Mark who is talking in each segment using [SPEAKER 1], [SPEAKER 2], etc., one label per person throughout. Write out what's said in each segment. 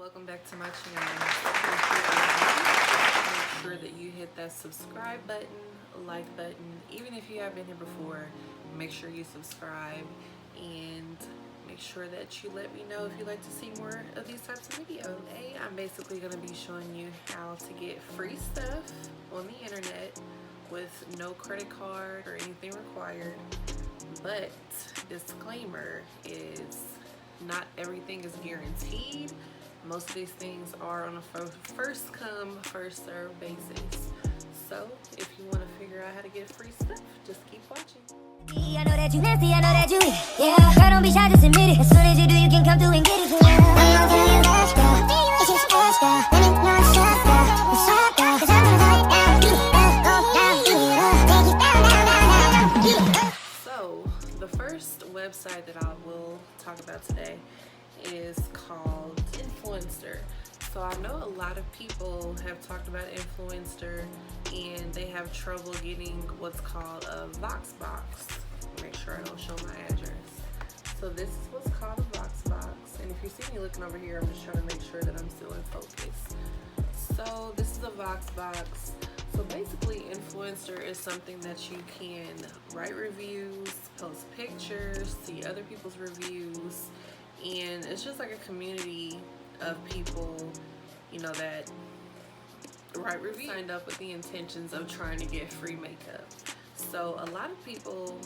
[SPEAKER 1] welcome back to my channel. Make sure that you hit that subscribe button, like button. Even if you have been here before, make sure you subscribe and make sure that you let me know if you'd like to see more of these types of videos. Today, I'm basically going to be showing you how to get free stuff on the internet with no credit card or anything required. But disclaimer is not everything is guaranteed. Most of these things are on a first come, first serve basis. So if you want to figure out how to get free stuff, just keep watching.
[SPEAKER 2] I know that you nasty, I know that you weak. Yeah, girl, don't be shy, just admit it. As soon as you do, you can come through and get it.
[SPEAKER 1] So the first website that I will talk about today is called Influenster. So I know a lot of people have talked about Influenster and they have trouble getting what's called a Vox box. Make sure I don't show my address. So this is what's called a Vox box. And if you see me looking over here, I'm just trying to make sure that I'm still in focus. So this is a Vox box. So basically Influencer is something that you can write reviews, post pictures, see other people's reviews, and it's just like a community of people, you know, that write reviews. Signed up with the intentions of trying to get free makeup. So a lot of people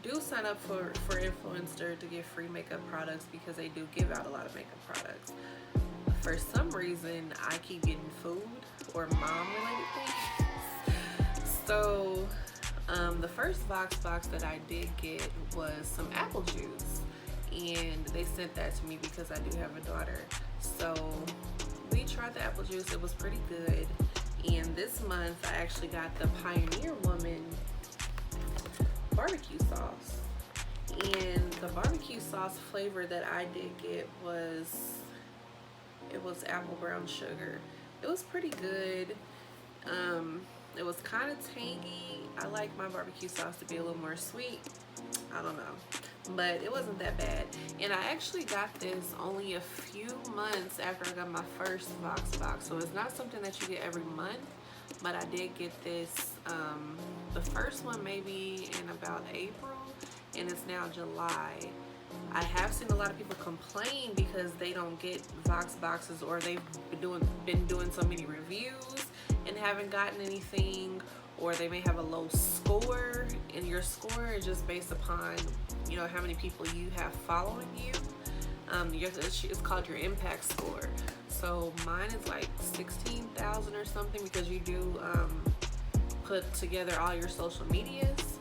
[SPEAKER 1] do sign up for Influencer to get free makeup products because they do give out a lot of makeup products. For some reason, I keep getting food or mom-related things. So the first Vox box that I did get was some apple juice, and they sent that to me because I do have a daughter. So we tried the apple juice. It was pretty good. And this month, I actually got the Pioneer Woman barbecue sauce. And the barbecue sauce flavor that I did get was apple brown sugar. It was pretty good. It was kind of tangy. I like my barbecue sauce to be a little more sweet. I don't know, but it wasn't that bad. And I actually got this only a few months after I got my first Vox box, so it's not something that you get every month, but I did get this the first one maybe in about April, and it's now July. I have seen a lot of people complain because they don't get Vox boxes, or they've been doing so many reviews and haven't gotten anything, or they may have a low score, and your score is just based upon, you know, how many people you have following you. It's called your impact score. So mine is like 16,000 or something, because you do put together all your social medias,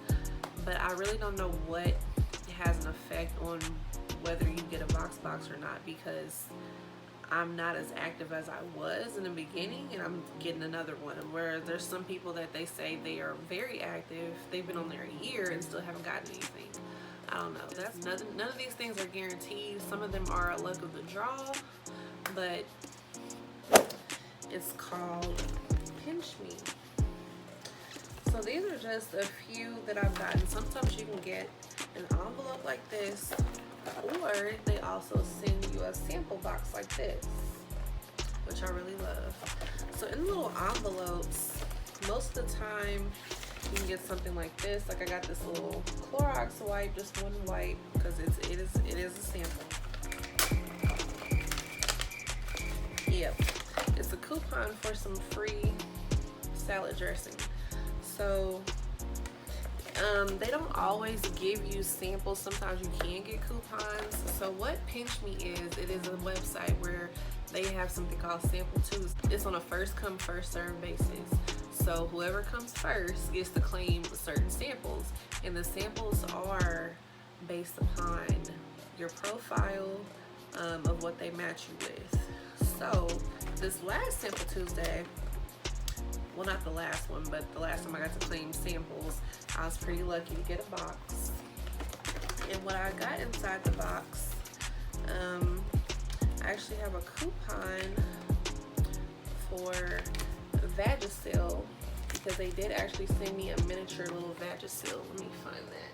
[SPEAKER 1] but I really don't know what has an effect on whether you get a Vox box or not, because I'm not as active as I was in the beginning, and I'm getting another one. Where there's some people that they say they are very active, they've been on there a year and still haven't gotten anything. I don't know. That's none of these things are guaranteed. Some of them are a luck of the draw, but it's called Pinchme. So these are just a few that I've gotten. Sometimes you can get an envelope like this, or they also send you a sample box like this, which I really love. So in little envelopes, most of the time you can get something like this. Like I got this little Clorox wipe, just one wipe, because it is a sample. Yep, it's a coupon for some free salad dressing. So they don't always give you samples. Sometimes you can get coupons. So what Pinchme is, it is a website where they have something called Sample Tuesday. It's on a first come, first serve basis. So whoever comes first gets to claim certain samples. And the samples are based upon your profile of what they match you with. So this last Sample Tuesday, well, not the last one, but the last time I got to claim samples, I was pretty lucky to get a box. And what I got inside the box, I actually have a coupon for Vagisil, because they did actually send me a miniature little Vagisil. Let me find that.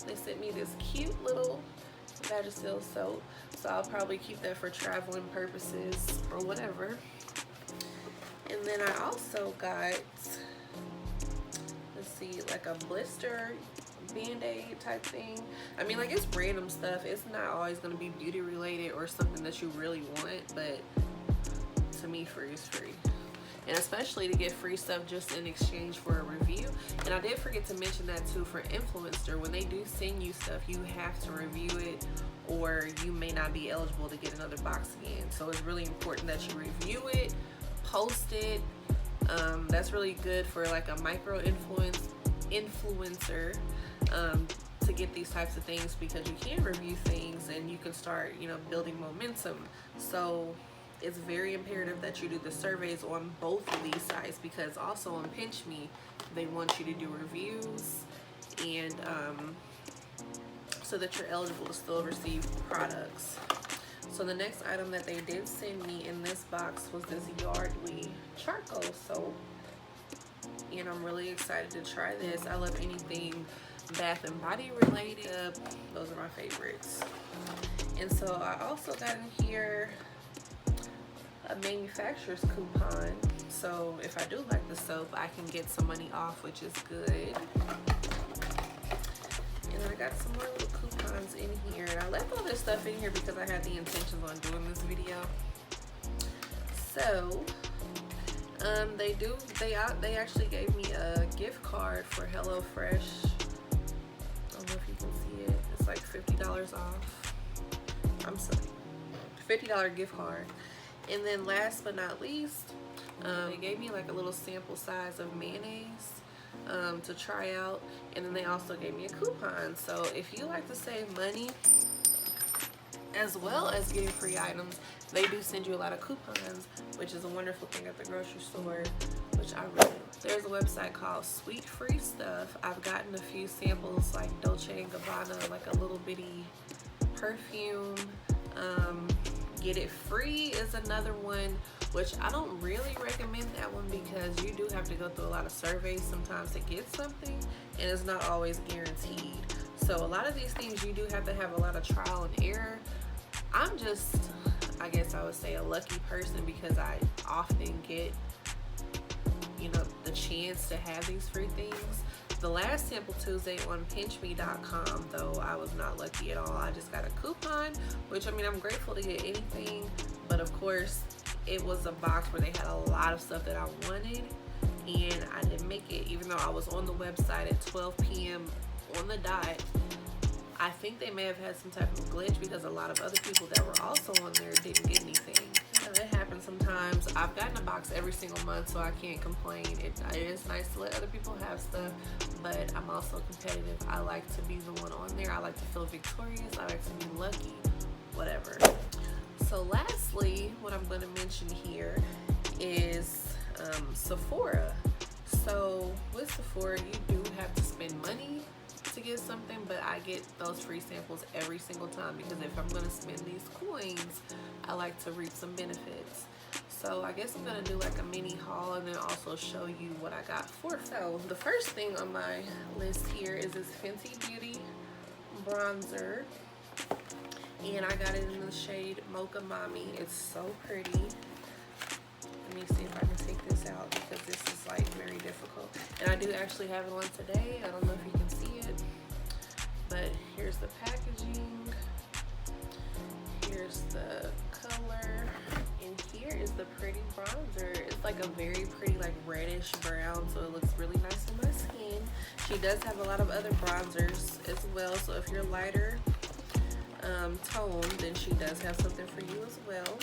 [SPEAKER 1] They sent me this cute little Vagisil soap. So I'll probably keep that for traveling purposes or whatever. And then I also got, let's see, like a blister band-aid type thing. I mean, like, it's random stuff. It's not always going to be beauty related or something that you really want, but to me, free is free. And especially to get free stuff just in exchange for a review. And I did forget to mention that too for Influenster. When they do send you stuff, you have to review it, or you may not be eligible to get another box again. So it's really important that you review it, post it. That's really good for like a micro influencer to get these types of things, because you can review things and you can start, you know, building momentum. So it's very imperative that you do the surveys on both of these sites, because also on Pinchme they want you to do reviews, and so that you're eligible to still receive products. So the next item that they did send me in this box was this Yardley charcoal soap, and I'm really excited to try this. I love anything bath and body related. Those are my favorites. And so I also got in here a manufacturer's coupon, so if I do like the soap, I can get some money off, which is good. And I got some more little coupons in here, and I left all this stuff in here because I had the intentions on doing this video. So they actually gave me a gift card for HelloFresh. I don't know if you can see it. It's like $50 off. I'm sorry, $50 gift card. And then last but not least, they gave me like a little sample size of mayonnaise to try out, and then they also gave me a coupon. So if you like to save money as well as getting free items, they do send you a lot of coupons, which is a wonderful thing at the grocery store, which I really like. There's a website called Sweet Free Stuff. I've gotten a few samples like Dolce & Gabbana, like a little bitty perfume. Get It Free is another one, which I don't really recommend that one because you do have to go through a lot of surveys sometimes to get something, and it's not always guaranteed. So a lot of these things you do have to have a lot of trial and error. I'm just, I guess I would say, a lucky person because I often get, you know, the chance to have these free things. The last Sample Tuesday on Pinchme.com, though, I was not lucky at all. I just got a coupon, which, I mean, I'm grateful to get anything, but of course, it was a box where they had a lot of stuff that I wanted, and I didn't make it, even though I was on the website at 12 p.m. on the dot. I think they may have had some type of glitch because a lot of other people that were also on there didn't get anything. It happens sometimes. I've gotten a box every single month, so I can't complain. It is nice to let other people have stuff, but I'm also competitive. I like to be the one on there. I like to feel victorious. I like to be lucky, whatever. So lastly, what I'm going to mention here is Sephora. So with Sephora, you do have to spend money to get something, but I get those free samples every single time because if I'm going to spend these coins, I like to reap some benefits. So I guess I'm going to do like a mini haul and then also show you what I got for. So the first thing on my list here is this Fenty Beauty bronzer, and I got it in the shade Mocha Mommy. It's so pretty. Let me see if I can take this out because this is like very difficult. And I do actually have it on today. I don't know if you can see it, but here's the packaging. Here's the color. And here is the pretty bronzer. It's like a very pretty like reddish brown, so it looks really nice on my skin. She does have a lot of other bronzers as well, so if you're lighter toned, then she does have something for you as well.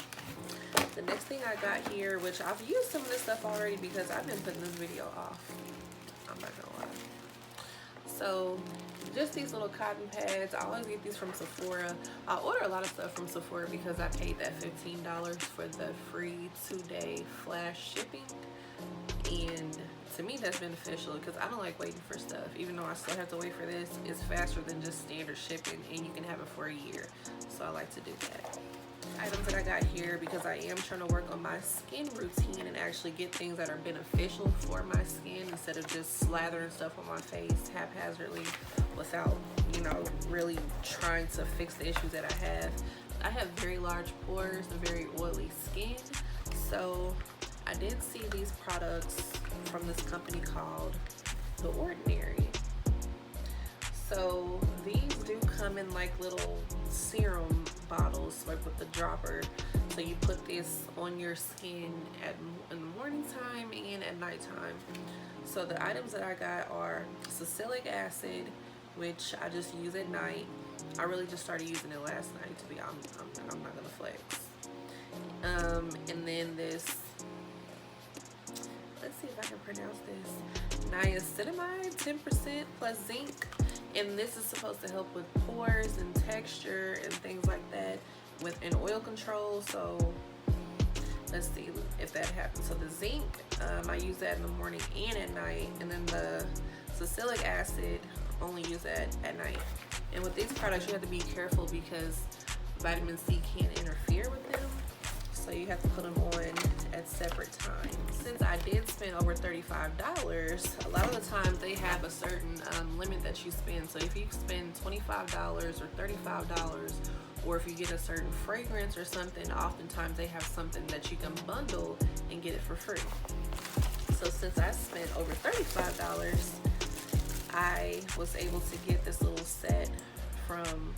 [SPEAKER 1] The next thing I got here, which I've used some of this stuff already because I've been putting this video off, I'm not gonna lie. So just these little cotton pads. I always get these from Sephora. I order a lot of stuff from Sephora because I paid that $15 for the free 2-day flash shipping, and to me that's beneficial because I don't like waiting for stuff. Even though I still have to wait for this, it's faster than just standard shipping, and you can have it for a year, so I like to do that. Items that I got here because I am trying to work on my skin routine and actually get things that are beneficial for my skin instead of just slathering stuff on my face haphazardly without, you know, really trying to fix the issues that I have. I have very large pores and very oily skin, so I did see these products from this company called The Ordinary. So these do come in like little serum bottles, like with the dropper. So you put this on your skin in the morning time and at nighttime. So the items that I got are salicylic acid, which I just use at night. I really just started using it last night, to be honest. I'm not gonna flex. And then this, let's see if I can pronounce this, niacinamide 10% plus zinc. And this is supposed to help with pores and texture and things like that, and oil control. So let's see if that happens. So the zinc, I use that in the morning and at night, and then the salicylic acid, only use that at night. And with these products, you have to be careful because vitamin C can interfere with them, so you have to put them on at separate times. Since I did spend over $35, a lot of the times they have a certain limit that you spend. So if you spend $25 or $35, or if you get a certain fragrance or something, oftentimes they have something that you can bundle and get it for free. So since I spent over $35, I was able to get this little set from,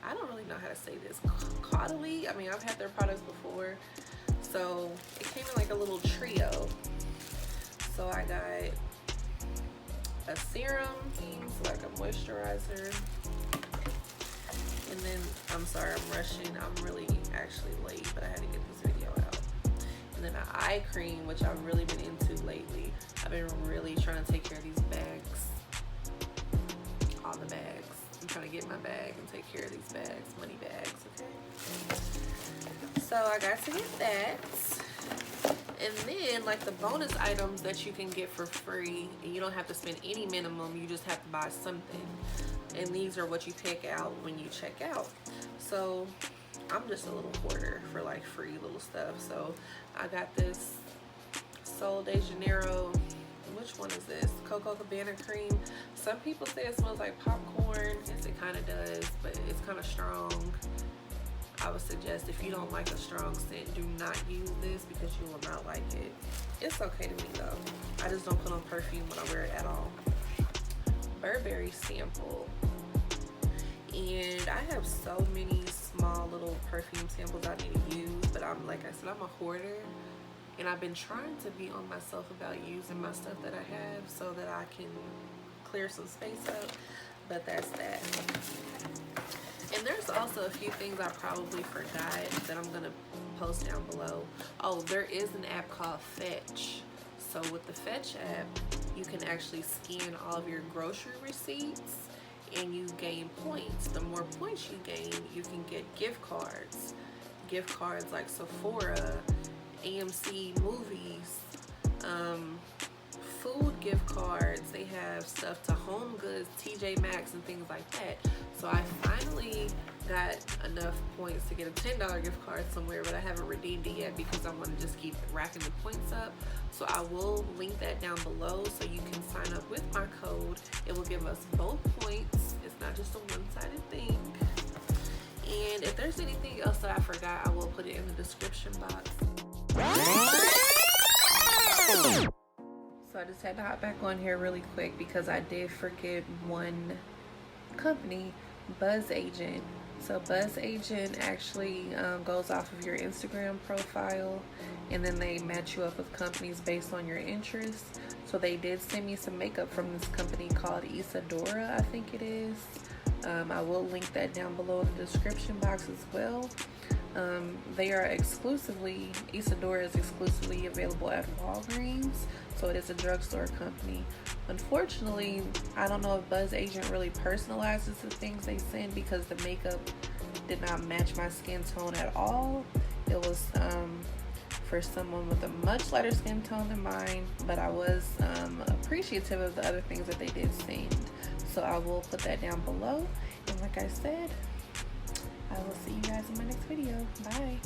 [SPEAKER 1] I don't really know how to say this, Caudalie. I mean, I've had their products before. So it came in like a little trio. So I got a serum, like a moisturizer, and then, I'm sorry, I'm rushing. I'm really actually late, but I had to get this video out. And then an eye cream, which I've really been into lately. I've been really trying to take care of these bags, all the bags. I'm trying to get my bag and take care of these bags, money bags, okay? So I got to get that. And then like the bonus items that you can get for free, and you don't have to spend any minimum, you just have to buy something. And these are what you pick out when you check out. So I'm just a little hoarder for like free little stuff. So I got this Sol de Janeiro, which one is this? Cocoa Cabana cream. Some people say it smells like popcorn. Yes, it kind of does, but it's kind of strong. I would suggest if you don't like a strong scent, do not use this because you will not like it. It's okay to me though. I just don't put on perfume when I wear it at all. Burberry sample. And I have so many small little perfume samples I need to use, but like I said, I'm a hoarder. And I've been trying to be on myself about using my stuff that I have so that I can clear some space up, but that's that. And there's also a few things I probably forgot that I'm gonna post down below. Oh, there is an app called Fetch. So with the Fetch app, you can actually scan all of your grocery receipts and you gain points. The more points you gain, you can get gift cards. Gift cards like Sephora, AMC movies, food gift cards. They have stuff to Home Goods, TJ Maxx, and things like that. So I finally got enough points to get a $10 gift card somewhere, but I haven't redeemed it yet because I want to just keep racking the points up. So I will link that down below so you can sign up with my code. It will give us both points. It's not just a one-sided thing. And if there's anything else that I forgot, I will put it in the description box. So I just had to hop back on here really quick because I did forget one company, Bzzagent. So Bzzagent actually goes off of your Instagram profile, and then they match you up with companies based on your interests. So they did send me some makeup from this company called Isadora, I think it is. I will link that down below in the description box as well. They are exclusively, Isadora is exclusively available at Walgreens, so it is a drugstore company. Unfortunately, I don't know if Bzzagent really personalizes the things they send because the makeup did not match my skin tone at all. It was for someone with a much lighter skin tone than mine, but I was appreciative of the other things that they did send. So I will put that down below. And like I said, I will see you guys in my next video. Bye.